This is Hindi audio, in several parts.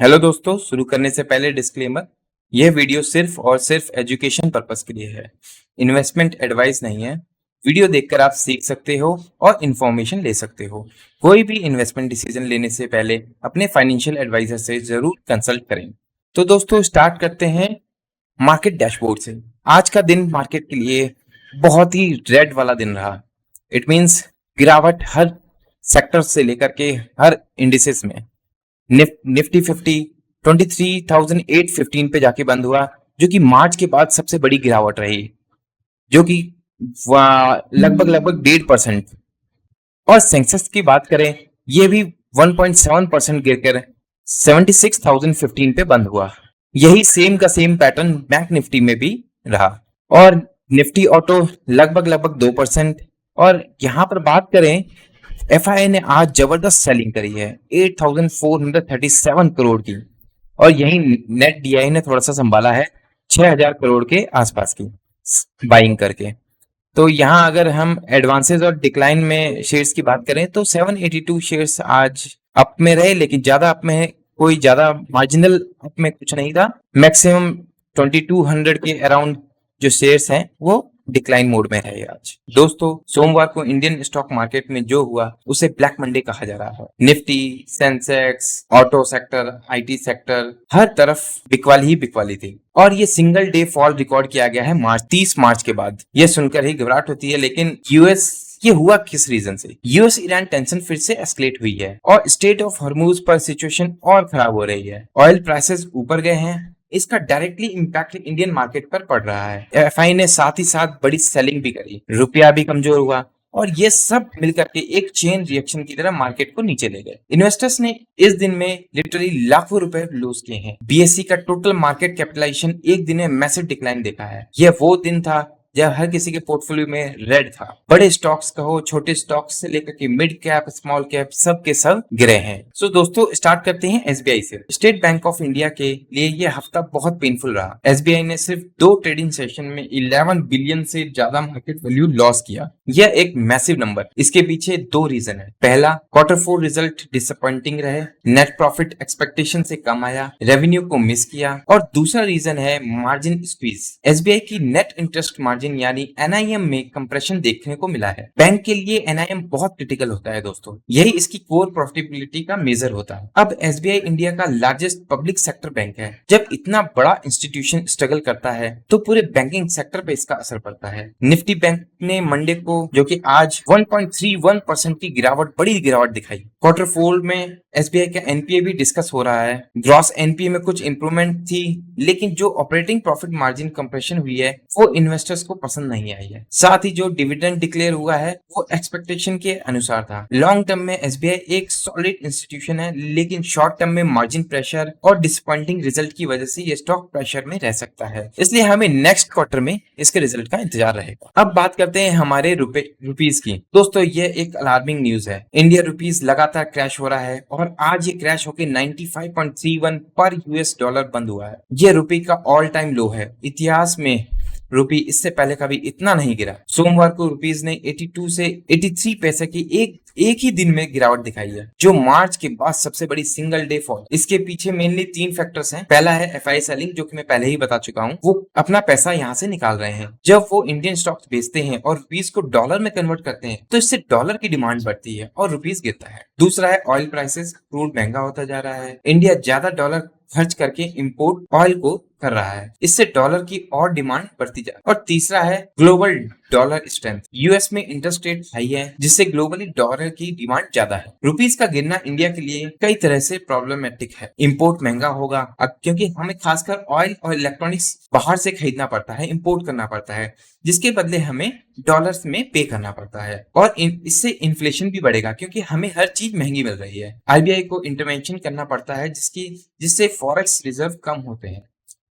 हेलो दोस्तों, शुरू करने से पहले डिस्क्लेमर। यह वीडियो सिर्फ और सिर्फ एजुकेशन पर्पस के लिए है, इन्वेस्टमेंट एडवाइस नहीं है। वीडियो देखकर आप सीख सकते हो और इन्फॉर्मेशन ले सकते हो। कोई भी इन्वेस्टमेंट डिसीजन लेने से पहले अपने फाइनेंशियल एडवाइजर से जरूर कंसल्ट करें। तो दोस्तों स्टार्ट करते हैं मार्केट डैशबोर्ड से। आज का दिन मार्केट के लिए बहुत ही रेड वाला दिन रहा। इट मीन्स गिरावट हर सेक्टर से लेकर के हर इंडिसेस में। निफ्टी 50 23,815 पे जाके बंद हुआ, जो कि मार्च के बाद सबसे बड़ी गिरावट रही, जो कि लगभग 1.5%। और सेंसेक्स की बात करें, ये भी 1.7% गिरकर 76,015 पे बंद हुआ। यही सेम का सेम पैटर्न बैंक निफ्टी में भी रहा। और निफ्टी ऑटो लगभग 2%। और यहां पर बात करें, एफआईआई ने आज जबरदस्त सेलिंग करी है 8,437 करोड़ की। और यही नेट डीआई ने थोड़ा सा संभाला है 6,000 करोड़ के आसपास की बाइंग करके। तो यहाँ अगर हम एडवांसेस और डिक्लाइन में शेयर्स की बात करें तो 782 शेयर्स आज अप में रहे, लेकिन ज्यादा अप में है, कोई ज्यादा मार्जिनल अप में कुछ नहीं था। मैक्सिमम 2200 के अराउंड जो शेयर्स हैं वो डिक्लाइन मोड में रहे आज। दोस्तों सोमवार को इंडियन स्टॉक मार्केट में जो हुआ उसे ब्लैक मंडे कहा जा रहा है। Nifty, Sensex, auto sector, IT sector, हर तरफ बिकवाली थी। और ये सिंगल डे फॉल रिकॉर्ड किया गया है 30 मार्च के बाद। ये सुनकर ही घबराहट होती है, लेकिन ये हुआ किस रीजन से? यूएस ईरान टेंशन फिर से एस्केलेट हुई है और स्टेट ऑफ हॉर्मुज पर सिचुएशन और खराब हो रही है। ऑयल प्राइसेस ऊपर गए हैं, इसका डायरेक्टली इम्पैक्ट इंडियन मार्केट पर पड़ रहा है। एफआई ने साथ ही साथ बड़ी सेलिंग भी करी, रुपया भी कमजोर हुआ, और ये सब मिलकर के एक चेन रिएक्शन की तरह मार्केट को नीचे ले गए। इन्वेस्टर्स ने इस दिन में लिटरली लाखों रुपए लूज किए हैं। बीएससी का टोटल मार्केट कैपिटलाइजेशन एक दिन में मैसिव डिक्लाइन देखा है। यह वो दिन था जब हर किसी के पोर्टफोलियो में रेड था। बड़े स्टॉक्स कहो, छोटे स्टॉक्स से लेकर के मिड कैप, स्मॉल कैप, सब के सब गिरे हैं। सो दोस्तों स्टार्ट करते हैं एसबीआई से। स्टेट बैंक ऑफ इंडिया के लिए ये हफ्ता बहुत पेनफुल रहा। एसबीआई ने सिर्फ 2 ट्रेडिंग सेशन में 11 बिलियन से ज्यादा मार्केट वैल्यू लॉस किया। यह एक मैसिव नंबर। इसके पीछे 2 रीजन है। पहला, Q4 रिजल्ट डिसअपॉइंटिंग रहे, नेट प्रॉफिट एक्सपेक्टेशन से कम आया, रेवेन्यू को मिस किया। और दूसरा रीजन है मार्जिन स्क्वीज। एसबीआई की नेट इंटरेस्ट मार्जिन यानी एनआईएम में कंप्रेशन देखने को मिला है। बैंक के लिए एनआईएम बहुत क्रिटिकल होता है दोस्तों, यही इसकी कोर प्रॉफिटेबिलिटी का मेजर होता है। अब एसबीआई इंडिया का लार्जेस्ट पब्लिक सेक्टर बैंक है। जब इतना बड़ा इंस्टीट्यूशन स्ट्रगल करता है तो पूरे बैंकिंग सेक्टर पे इसका असर पड़ता है। निफ्टी बैंक ने मंडे को, जो कि आज 1.31% की बड़ी गिरावट दिखाई। Q4 में एसबीआई का एनपीए भी डिस्कस हो रहा है। ग्रॉस एनपीए में कुछ इंप्रूवमेंट थी, लेकिन जो ऑपरेटिंग प्रॉफिट मार्जिन कंप्रेशन हुई है वो इन्वेस्टर्स को पसंद नहीं आई है। साथ ही जो डिविडेंड डिक्लेयर हुआ है वो एक्सपेक्टेशन के अनुसार था। लॉन्ग टर्म में एसबीआई एक सॉलिड इंस्टीट्यूशन है, लेकिन शॉर्ट टर्म में मार्जिन प्रेशर और डिसअपॉइंटिंग रिजल्ट की वजह से ये स्टॉक प्रेशर में रह सकता है। इसलिए हमें नेक्स्ट क्वार्टर में इसके रिजल्ट का इंतजार रहेगा। अब बात करते हैं हमारे रुपीस की। दोस्तों ये एक अलार्मिंग न्यूज है। इंडिया रुपीस लगातार क्रैश हो रहा है और आज ये क्रैश होकर 95.31 पर यूएस डॉलर बंद हुआ है। ये रुपये का ऑल टाइम लो है। इतिहास में रुपी इससे पहले कभी इतना नहीं गिरा। सोमवार को रुपीस ने 82 से 83 पैसे की एक ही दिन में गिरावट दिखाई है, जो मार्च के बाद सबसे बड़ी सिंगल डे फॉल। इसके पीछे मेनली 3 फैक्टर्स हैं। पहला है एफआई सेलिंग, जो कि मैं पहले ही बता चुका हूँ। वो अपना पैसा यहाँ से निकाल रहे हैं। जब वो इंडियन स्टॉक्स बेचते हैं और रुपीस को डॉलर में कन्वर्ट करते हैं तो इससे डॉलर की डिमांड बढ़ती है और रुपीस गिरता है। दूसरा है ऑयल प्राइसेस। क्रूड महंगा होता जा रहा है। इंडिया ज्यादा डॉलर खर्च करके इंपोर्ट ऑयल को कर रहा है, इससे डॉलर की और डिमांड बढ़ती जाए। और तीसरा है ग्लोबल डॉलर स्ट्रेंथ। यूएस में इंटरेस्ट रेट हाई है, जिससे ग्लोबली डॉलर की डिमांड ज्यादा है। रुपीस का गिरना इंडिया के लिए कई तरह से प्रॉब्लमेटिक है। इंपोर्ट महंगा होगा अब, क्योंकि हमें खासकर ऑयल और इलेक्ट्रॉनिक्स बाहर से खरीदना पड़ता है, इंपोर्ट करना पड़ता है, जिसके बदले हमें डॉलर्स में पे करना पड़ता है। और इससे इन्फ्लेशन भी बढ़ेगा, क्योंकि हमें हर चीज महंगी मिल रही है। आरबीआई को इंटरवेंशन करना पड़ता है, जिससे फॉरेक्स रिजर्व कम होते हैं।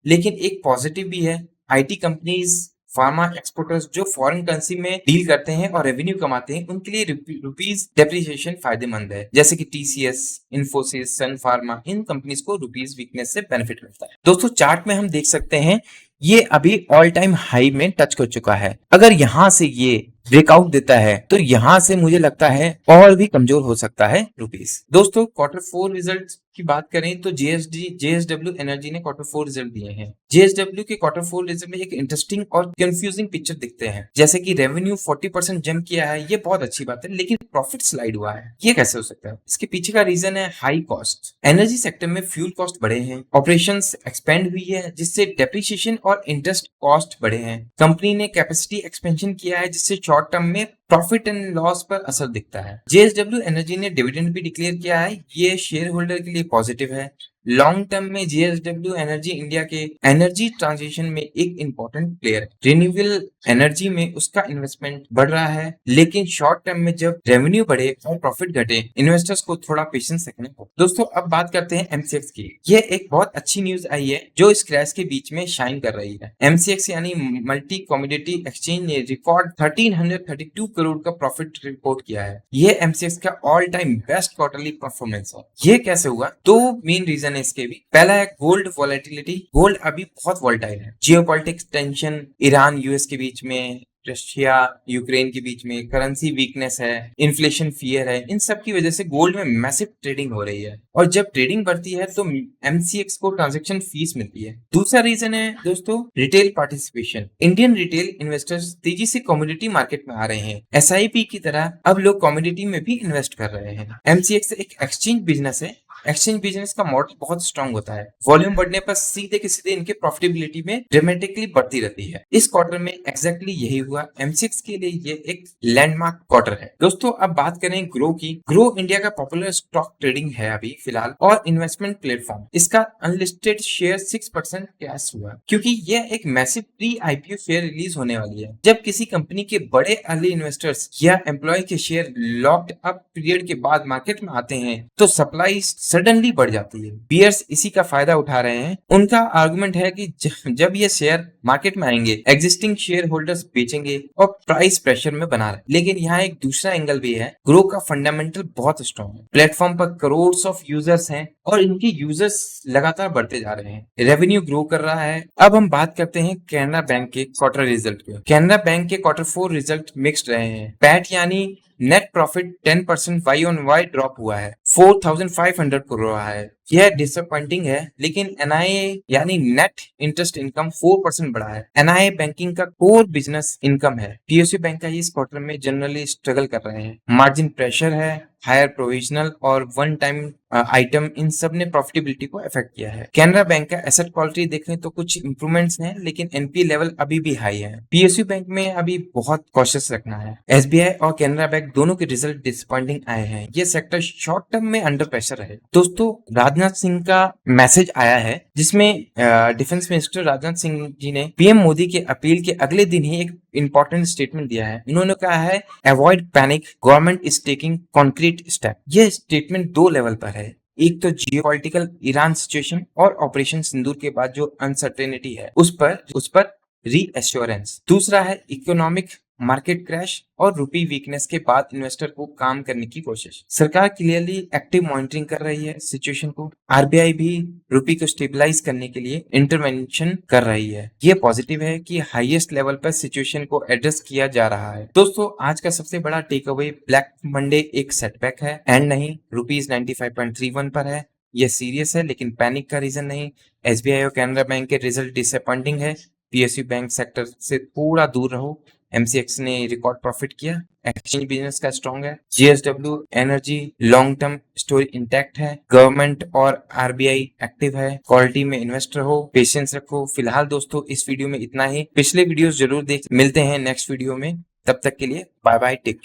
लेकिन एक पॉजिटिव भी है। आईटी कंपनीज, फार्मा एक्सपोर्टर्स जो फॉरेन करेंसी में डील करते हैं और रेवेन्यू कमाते हैं, उनके लिए रुपीस डेप्रिसिएशन फायदेमंद है। जैसे कि टीसीएस, इन्फोसिस, सन फार्मा, इन कंपनीज को रुपीस वीकनेस से बेनिफिट मिलता है। दोस्तों चार्ट में हम देख सकते हैं ये अभी ऑल टाइम हाई में टच कर चुका है। अगर यहाँ से ये ब्रेकआउट देता है तो यहाँ से मुझे लगता है और भी कमजोर हो सकता है रुपीस। दोस्तों Q4 रिजल्ट की बात करें तो जेएसडब्ल्यू एनर्जी ने Q4 रिजल्ट दिए हैं। जेएसडब्ल्यू के Q4 रिजल्ट में एक इंटरेस्टिंग और कंफ्यूजिंग पिक्चर दिखते हैं। जैसे कि रेवेन्यू 40% जंप किया है, ये बहुत अच्छी बात है, लेकिन प्रॉफिट स्लाइड हुआ है। ये कैसे हो सकता है? इसके पीछे का रीजन है हाई कॉस्ट। एनर्जी सेक्टर में फ्यूल कॉस्ट बढ़े हैं, ऑपरेशंस एक्सपेंड हुई है जिससे डेप्रिसिएशन और इंटरेस्ट कॉस्ट बढ़े हैं। कंपनी ने कैपेसिटी एक्सपेंशन किया है जिससे शॉर्ट टर्म में प्रॉफिट एंड लॉस पर असर दिखता है। जेएसडब्ल्यू एनर्जी ने डिविडेंड भी डिक्लेयर किया है, ये शेयर होल्डर के लिए पॉजिटिव है। लॉन्ग टर्म में जेएसडब्ल्यू एनर्जी इंडिया के एनर्जी ट्रांजिशन में एक इंपॉर्टेंट प्लेयर है। रिन्यूएबल एनर्जी में उसका इन्वेस्टमेंट बढ़ रहा है, लेकिन शॉर्ट टर्म में जब रेवेन्यू बढ़े और प्रॉफिट घटे, इन्वेस्टर्स को थोड़ा पेशेंस रखना होगा। दोस्तों अब बात करते हैं एमसीएक्स की। यह एक बहुत अच्छी न्यूज आई है जो इस क्रैश के बीच में शाइन कर रही है। एमसीएक्स यानी मल्टी कमोडिटी एक्सचेंज ने रिकॉर्ड 1332 करोड़ का प्रॉफिट रिपोर्ट किया है। यह एमसीएक्स का all time best quarterly performance है। ये कैसे हुआ? दो मेन रीजन है इसके भी। पहला है गोल्ड वॉलेटिलिटी। गोल्ड अभी बहुत वॉलेटाइल है। जियोपॉलिटिक्स टेंशन, ईरान यूएस के बीच में, रशिया यूक्रेन के बीच में, करेंसी वीकनेस है, इन्फ्लेशन फियर है, इन सब की वजह से गोल्ड में मैसिव ट्रेडिंग हो रही है। और जब ट्रेडिंग बढ़ती है तो एमसीएक्स को ट्रांजैक्शन फीस मिलती है। दूसरा रीजन है दोस्तों retail participation. Indian retail investors तेजी से कमोडिटी मार्केट में आ रहे हैं। एसआईपी की तरह अब लोग कमोडिटी में भी इन्वेस्ट कर रहे हैं। एमसीएक्स एक एक्सचेंज बिजनेस है। एक्सचेंज बिजनेस का मॉडल बहुत स्ट्रांग होता है। वॉल्यूम बढ़ने पर सीधे के सीधे इनके प्रॉफिटेबिलिटी में ड्रामेटिकली बढ़ती रहती है। इस क्वार्टर में एग्जैक्टली यही हुआ। एमसीएक्स के लिए ये एक लैंडमार्क क्वार्टर है। दोस्तों अब बात करें ग्रो की। ग्रो इंडिया का पॉपुलर स्टॉक ट्रेडिंग है अभी फिलहाल और इन्वेस्टमेंट प्लेटफॉर्म। इसका अनलिस्टेड शेयर 6% कैश हुआ क्योंकि यह एक massive pre IPO share release होने वाली है। जब किसी कंपनी के बड़े अर्ली इन्वेस्टर्स या एम्प्लॉय के शेयर लॉक्ड अप पीरियड के बाद मार्केट में आते हैं तो सप्लाई सडनली बढ़ जाती है। बियर्स इसी का फायदा उठा रहे हैं। उनका आर्गुमेंट है कि जब ये शेयर मार्केट में आएंगे, एग्जिस्टिंग शेयर होल्डर्स बेचेंगे और प्राइस प्रेशर में बना रहे। लेकिन यहाँ एक दूसरा एंगल भी है। ग्रो का फंडामेंटल बहुत स्ट्रॉन्ग है। प्लेटफॉर्म पर करोड़ ऑफ यूजर्स हैं और इनके यूजर्स लगातार बढ़ते जा रहे हैं। रेवेन्यू ग्रो कर रहा है। अब हम बात करते हैं कैनरा बैंक के क्वार्टर रिजल्ट पे। कैनरा बैंक के Q4 रिजल्ट मिक्स्ड रहे हैं। पैट यानी net profit 10% Y on Y drop हुआ है, 4500 करोड़ रहा है। यह डिसअपॉइंटिंग है, लेकिन एनआईए यानी नेट इंटरेस्ट इनकम 4% बढ़ा है। एनआईए बैंकिंग का कोर बिजनेस इनकम है। पीएसयू बैंक का इस क्वार्टर में जनरली स्ट्रगल कर रहे हैं। मार्जिन प्रेशर है, हायर प्रोविजनल और वन टाइम आइटम, इन सब ने प्रॉफिटेबिलिटी को अफेक्ट किया है। कैनरा बैंक का एसेट क्वालिटी देखें तो कुछ इंप्रूवमेंट्स हैं, लेकिन एनपी लेवल अभी भी हाई है। पीएसयू बैंक में अभी बहुत कॉशियस रखना है। एसबीआई और कैनरा बैंक दोनों के रिजल्ट डिसअपॉइंटिंग आए हैं। ये सेक्टर शॉर्ट टर्म में अंडर प्रेशर है। दोस्तों राजनाथ सिंह का मैसेज आया है जिसमें डिफेंस मिनिस्टर राजनाथ सिंह जी ने पीएम मोदी के अपील के अगले दिन ही एक इंपॉर्टेंट स्टेटमेंट दिया है। उन्होंने कहा है avoid panic, government is taking concrete step. यह स्टेटमेंट दो लेवल पर है। एक तो जियोपॉलिटिकल ईरान सिचुएशन और ऑपरेशन सिंदूर के बाद जो अनसर्टेनिटी है उस पर रीएश्योरेंस। दूसरा है इकोनॉमिक मार्केट क्रैश और रुपी वीकनेस के बाद इन्वेस्टर को काम करने की कोशिश। सरकार क्लियरली एक्टिव मॉनिटरिंग कर रही है सिचुएशन को। आरबीआई भी रुपी को स्टेबलाइज करने के लिए इंटरवेंशन कर रही है। ये पॉजिटिव है कि हाईएस्ट लेवल पर सिचुएशन को एड्रेस किया जा रहा है। दोस्तों आज का सबसे बड़ा टेक अवे, ब्लैक मंडे एक सेटबैक है एंड नहीं, रुपीज 95.31 पर है। यह सीरियस है लेकिन पैनिक का रीजन नहीं। एसबीआई और कैनरा बैंक के रिजल्ट डिसअपॉइंटिंग है। पीएसयू बैंक सेक्टर से थोड़ा दूर रहो। एमसीएक्स ने रिकॉर्ड प्रॉफिट किया। एक्सचेंज बिजनेस का स्ट्रॉन्ग है। JSW energy long term story intact है। गवर्नमेंट और आरबीआई एक्टिव है। क्वालिटी में इन्वेस्ट रहो, पेशेंस रखो। फिलहाल दोस्तों इस वीडियो में इतना ही। पिछले वीडियोस जरूर देख। मिलते हैं नेक्स्ट वीडियो में। तब तक के लिए बाय बाय, टेक केयर।